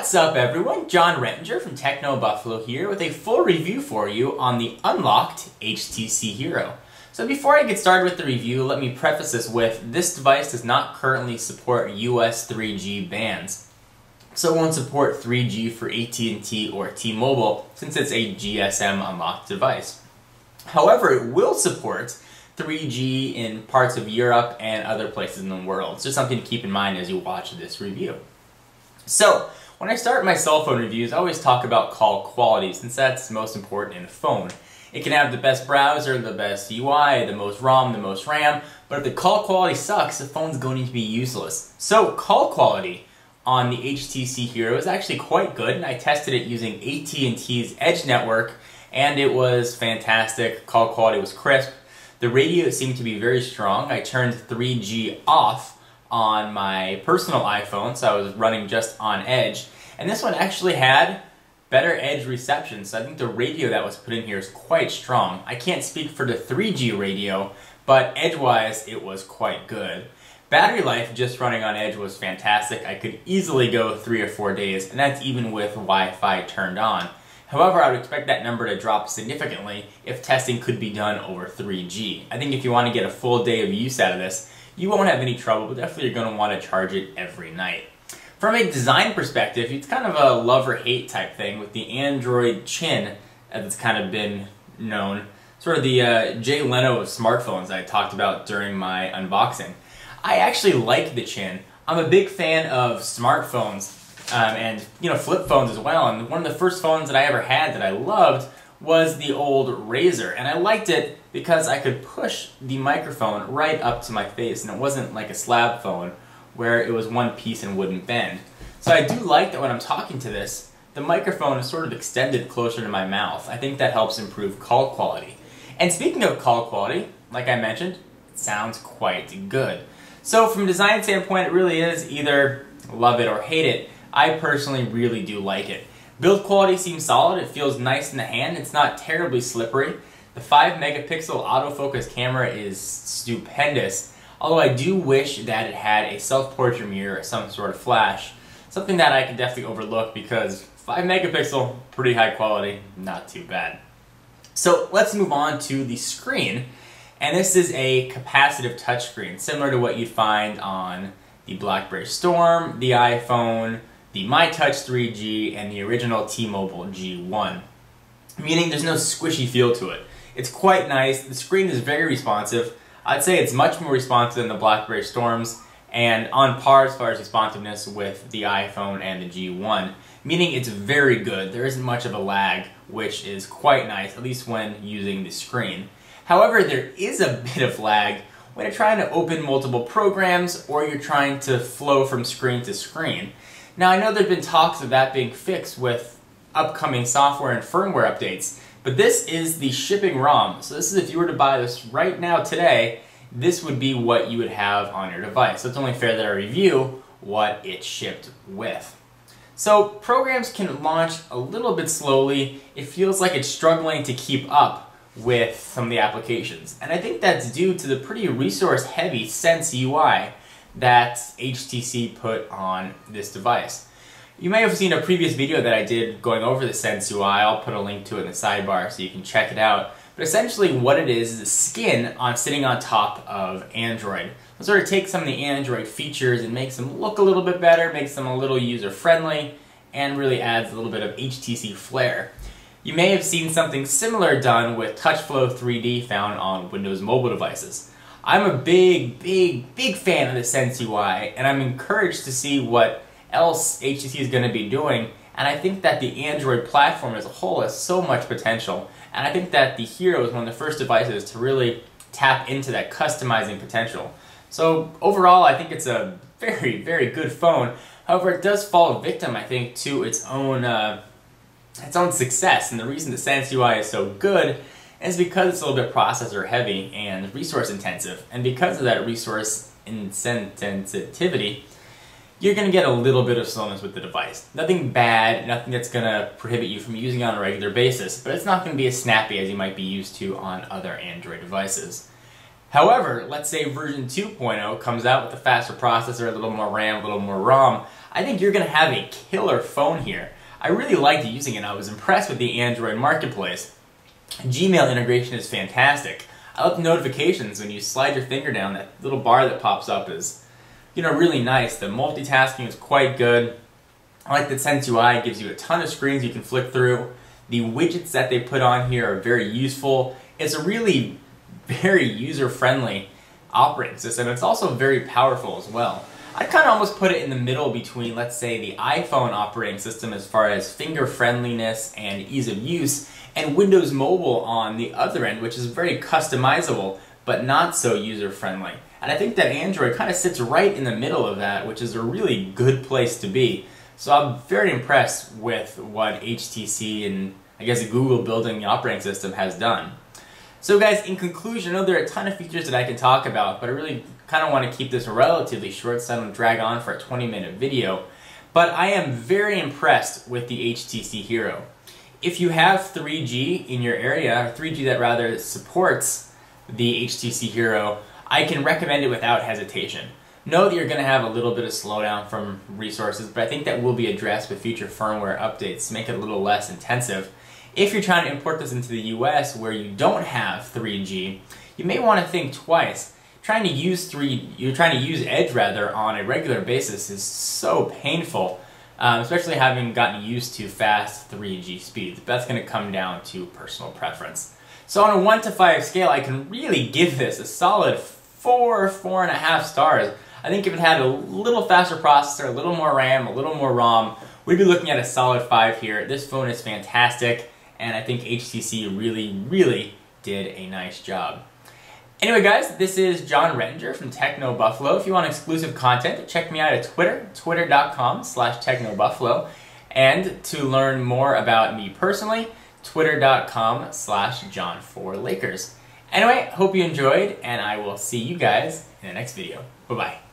What's up everyone, John Rettinger from TechnoBuffalo here with a full review for you on the unlocked HTC Hero. So before I get started with the review, let me preface this with, this device does not currently support US 3G bands. So it won't support 3G for AT&T or T-Mobile since it's a GSM unlocked device. However, it will support 3G in parts of Europe and other places in the world. It's just something to keep in mind as you watch this review. So, when I start my cell phone reviews, I always talk about call quality since that's most important in a phone. It can have the best browser, the best UI, the most ROM, the most RAM, but if the call quality sucks, the phone's going to be useless. So, call quality on the HTC Hero is actually quite good, and I tested it using AT&T's Edge network, and it was fantastic. Call quality was crisp. The radio seemed to be very strong. I turned 3G off on my personal iPhone, so I was running just on Edge, and this one actually had better Edge reception, so I think the radio that was put in here is quite strong. I can't speak for the 3G radio, but Edge-wise, it was quite good. Battery life just running on Edge was fantastic. I could easily go 3 or 4 days, and that's even with Wi-Fi turned on. However, I would expect that number to drop significantly if testing could be done over 3G. I think if you want to get a full day of use out of this, you won't have any trouble, but definitely you're going to want to charge it every night. From a design perspective, it's kind of a love or hate type thing with the Android chin, as it's kind of been known. Sort of the Jay Leno of smartphones I talked about during my unboxing. I actually like the chin. I'm a big fan of smartphones and flip phones as well, and one of the first phones that I ever had that I loved was the old Razr, and I liked it because I could push the microphone right up to my face, and it wasn't like a slab phone where it was one piece and wouldn't bend. So I do like that when I'm talking to this, the microphone is sort of extended closer to my mouth. I think that helps improve call quality. And speaking of call quality, like I mentioned, it sounds quite good. So from a design standpoint, it really is either love it or hate it. I personally really do like it. Build quality seems solid, it feels nice in the hand, it's not terribly slippery. The 5 megapixel autofocus camera is stupendous, although I do wish that it had a self-portrait mirror or some sort of flash, something that I can definitely overlook because 5 megapixel, pretty high quality, not too bad. So let's move on to the screen, and this is a capacitive touchscreen, similar to what you'd find on the BlackBerry Storm, the iPhone, the MyTouch 3G, and the original T-Mobile G1. Meaning there's no squishy feel to it. It's quite nice. The screen is very responsive. I'd say it's much more responsive than the BlackBerry Storms, and on par as far as responsiveness with the iPhone and the G1. Meaning it's very good. There isn't much of a lag, which is quite nice, at least when using the screen. However, there is a bit of lag when you're trying to open multiple programs or you're trying to flow from screen to screen. Now, I know there have been talks of that being fixed with upcoming software and firmware updates, but this is the shipping ROM. So this is, if you were to buy this right now today, this would be what you would have on your device. So it's only fair that I review what it shipped with. So programs can launch a little bit slowly. It feels like it's struggling to keep up with some of the applications. And I think that's due to the pretty resource-heavy Sense UI that HTC put on this device. You may have seen a previous video that I did going over the Sense UI. I'll put a link to it in the sidebar so you can check it out. But essentially what it is a skin sitting on top of Android. It sort of takes some of the Android features and makes them look a little bit better, makes them a little user-friendly, and really adds a little bit of HTC flair. You may have seen something similar done with TouchFlow 3D found on Windows mobile devices. I'm a big fan of the Sense UI, and I'm encouraged to see what else HTC is going to be doing, and I think that the Android platform as a whole has so much potential, and I think that the Hero is one of the first devices to really tap into that customizing potential. So overall, I think it's a very good phone. However, it does fall victim, I think, to its own success, and the reason the Sense UI is so good is because it's a little bit processor heavy and resource intensive, and because of that resource insensitivity, you're going to get a little bit of slowness with the device. Nothing bad, nothing that's going to prohibit you from using it on a regular basis, but it's not going to be as snappy as you might be used to on other Android devices. However, let's say version 2.0 comes out with a faster processor, a little more RAM, a little more ROM. I think you're going to have a killer phone here. I really liked using it. I was impressed with the Android marketplace. Gmail integration is fantastic. I love the notifications. When you slide your finger down, that little bar that pops up is, really nice. The multitasking is quite good. I like that Sense UI gives you a ton of screens you can flick through. The widgets that they put on here are very useful. It's a really very user-friendly operating system. It's also very powerful as well. I'd kind of almost put it in the middle between, let's say, the iPhone operating system as far as finger-friendliness and ease of use, and Windows Mobile on the other end, which is very customizable, but not so user-friendly. And I think that Android kind of sits right in the middle of that, which is a really good place to be. So I'm very impressed with what HTC and, I guess, Google building the operating system has done. So guys, in conclusion, I know there are a ton of features that I can talk about, but I really kind of want to keep this relatively short so I don't drag on for a 20-minute video. But I am very impressed with the HTC Hero. If you have 3G in your area, or 3G that rather supports the HTC Hero, I can recommend it without hesitation. Know that you're going to have a little bit of slowdown from resources, but I think that will be addressed with future firmware updates to make it a little less intensive. If you're trying to import this into the US where you don't have 3G, you may want to think twice. Trying to use Edge on a regular basis is so painful, especially having gotten used to fast 3G speeds. That's going to come down to personal preference. So on a 1 to 5 scale, I can really give this a solid 4.5 stars. I think if it had a little faster processor, a little more RAM, a little more ROM, we'd be looking at a solid 5 here. This phone is fantastic, and I think HTC really did a nice job. Anyway guys, this is John Rettinger from TechnoBuffalo. If you want exclusive content, check me out at Twitter, twitter.com/TechnoBuffalo. And to learn more about me personally, twitter.com/John4Lakers. Anyway, hope you enjoyed, and I will see you guys in the next video. Bye-bye.